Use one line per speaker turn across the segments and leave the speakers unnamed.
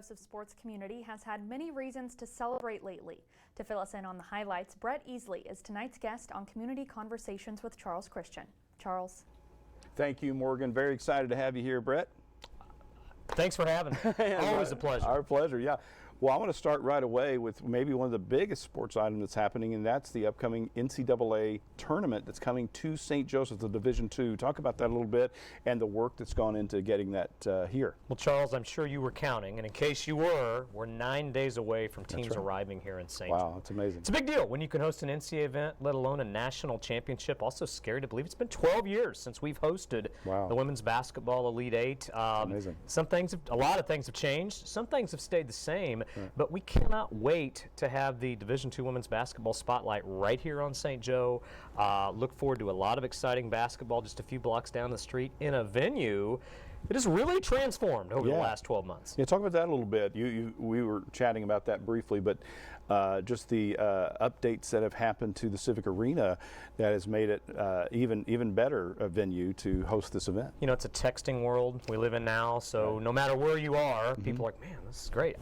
Joseph sports community has had many reasons to celebrate lately. To fill us in on the highlights, Brett Esely is tonight's guest on Community Conversations with Charles Christian. Charles.
Thank you, Morgan. Very excited to have you here, Brett.
Thanks for having me. Always a pleasure.
Our pleasure, yeah. Well, I want to start right away with maybe one of the biggest sports items that's happening, and that's the upcoming NCAA tournament that's coming to St. Joseph, the Division II. Talk about that a little bit and the work that's gone into getting that here.
Well, Charles, I'm sure you were counting, and in case you were, we're 9 days away from teams arriving here in St. Joseph.
Wow, that's amazing.
It's a big deal when you can host an NCAA event, let alone a national championship. Also scary to believe it's been 12 years since we've hosted the Women's Basketball Elite Eight.
Amazing.
A lot of things have changed. Some things have stayed the same, but we cannot wait to have the Division II Women's Basketball Spotlight right here on St. Joe. Look forward to a lot of exciting basketball just a few blocks down the street in a venue that has really transformed over the last 12 months.
Yeah, talk about that a little bit. We were chatting about that briefly, but just the updates that have happened to the Civic Arena that has made it even better a venue to host this event.
You know, it's a texting world we live in now, so no matter where you are, people are like, man, this is great.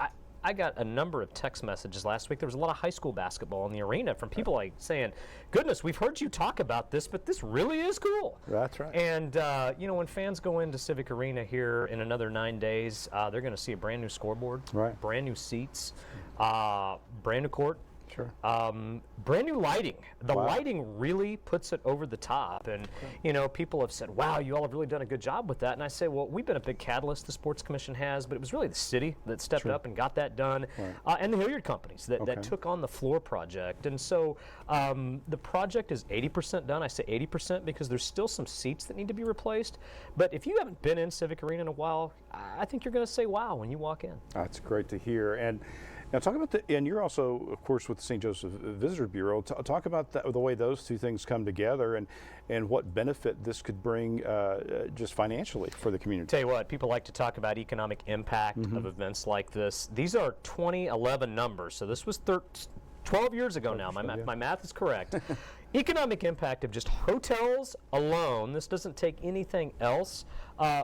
I got a number of text messages last week. There was a lot of high school basketball in the arena from people like saying, goodness, we've heard you talk about this, but this really is cool.
That's right.
And, you know, when fans go into Civic Arena here in another 9 days, they're going to see a brand new scoreboard, brand new seats, brand new court.
Sure.
Brand new lighting. The lighting really puts it over the top. And, you know, people have said, wow, you all have really done a good job with that. And I say, well, we've been a big catalyst, the Sports Commission has, but it was really the city that stepped up and got that done, and the Hilliard companies that took on the floor project. And so the project is 80% done. I say 80% because there's still some seats that need to be replaced. But if you haven't been in Civic Arena in a while, I think you're going to say wow when you walk in.
That's great to hear. And now talk about and you're also, of course, with the St. Joseph Visitor Bureau. Talk about the way those two things come together and what benefit this could bring just financially for the community.
Tell you what, people like to talk about economic impact of events like this. These are 2011 numbers, so this was 12 years ago now. My math is correct. Economic impact of just hotels alone, this doesn't take anything else,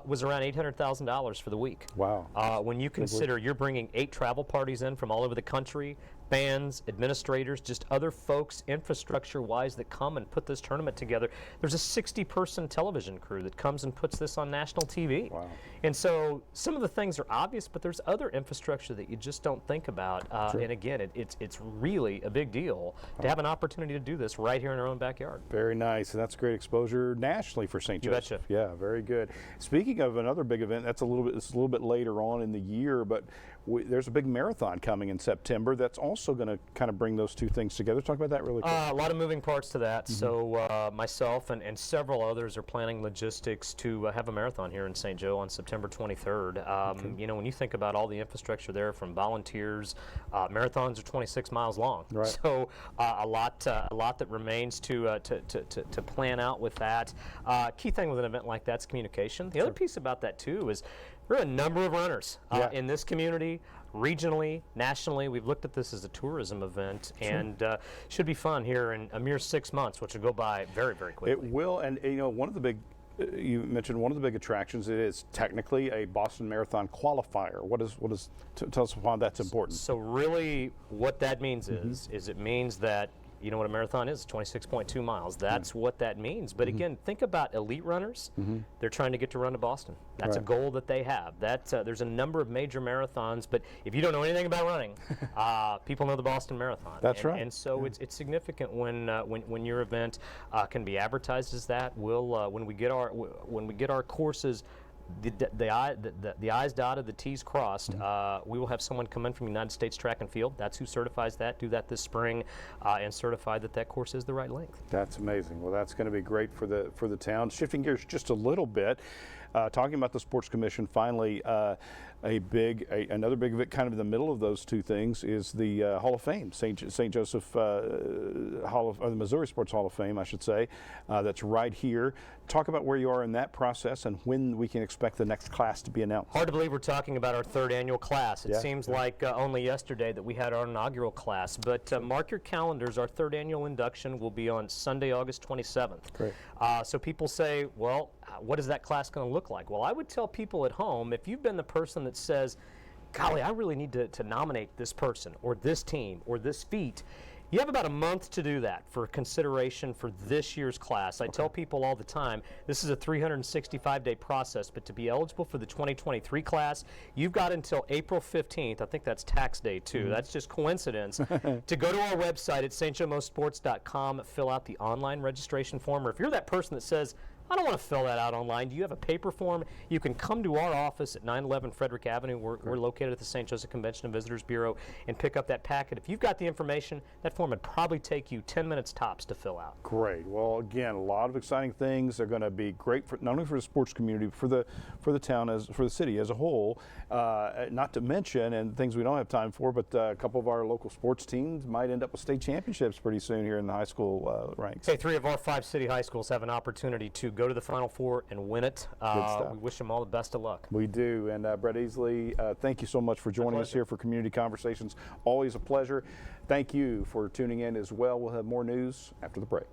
was around $800,000 for the week.
Wow.
When you consider you're bringing 8 travel parties in from all over the country, bands, administrators, just other folks infrastructure-wise that come and put this tournament together. There's a 60-person television crew that comes and puts this on national TV.
Wow.
And so some of the things are obvious, but there's other infrastructure that you just don't think about. And again, it's really a big deal to have an opportunity to do this right here in our own backyard.
Very nice, and that's great exposure nationally for St. Joseph.
You betcha.
Yeah, very good. Speaking of another big event, it's a little bit later on in the year, but there's a big marathon coming in September that's also going to kind of bring those two things together. Talk about that really quick.
A lot of moving parts to that. So myself and several others are planning logistics to have a marathon here in St. Joe on September 23rd. You know, when you think about all the infrastructure there from volunteers, marathons are 26 miles long.
Right.
So a lot that remains to plan out with that. Key thing with an event like that is communication. The other piece about that too is there are a number of runners in this community, regionally, nationally. We've looked at this as a tourism event, and should be fun here in a mere 6 months, which will go by very, very quickly.
It will, and you know, one of the big, you mentioned one of the big attractions. It is technically a Boston Marathon qualifier. Tell us why that's important.
So really, what that means is it means that, you know what a marathon is, 26.2 miles. That's what that means. But again, think about elite runners. They're trying to get to run to Boston. That's a goal that they have. There's a number of major marathons, but if you don't know anything about running, people know the Boston Marathon.
That's right.
And so it's significant when your event can be advertised as that. We'll when we get our courses, the I's dotted, the T's crossed. We will have someone come in from United States Track and Field. That's who certifies that. Do that this spring, and certify that course is the right length.
That's amazing. Well, that's going to be great for the town. Shifting gears just a little bit, talking about the Sports Commission. Finally, another big event, kind of in the middle of those two things, is the Hall of Fame, St. Joseph the Missouri Sports Hall of Fame, I should say. That's right here. Talk about where you are in that process and when we can expect the next class to be announced.
Hard to believe we're talking about our 3rd annual class. It seems like only yesterday that we had our inaugural class, but mark your calendars. Our 3rd annual induction will be on Sunday, August 27th.
Great.
So people say, well, what is that class going to look like? Well, I would tell people at home, if you've been the person that says, golly, I really need to nominate this person or this team or this feat, you have about a month to do that for consideration for this year's class. I tell people all the time, this is a 365-day process, but to be eligible for the 2023 class, you've got until April 15th, I think that's tax day too, that's just coincidence, to go to our website at stjomosports.com, fill out the online registration form, or if you're that person that says, I don't want to fill that out online. Do you have a paper form? You can come to our office at 911 Frederick Avenue. We're located at the St. Joseph Convention and Visitors Bureau, and pick up that packet. If you've got the information, that form would probably take you 10 minutes tops to fill out.
Great. Well, again, a lot of exciting things. They're going to be great for not only for the sports community, but for the town, for the city as a whole. Not to mention, and things we don't have time for, but a couple of our local sports teams might end up with state championships pretty soon here in the high school ranks.
Hey, 3 of our 5 city high schools have an opportunity to go to the Final Four and win it. We wish them all the best of luck.
We do. And Brett Esely, thank you so much for joining us here for Community Conversations. Always a pleasure. Thank you for tuning in as well. We'll have more news after the break.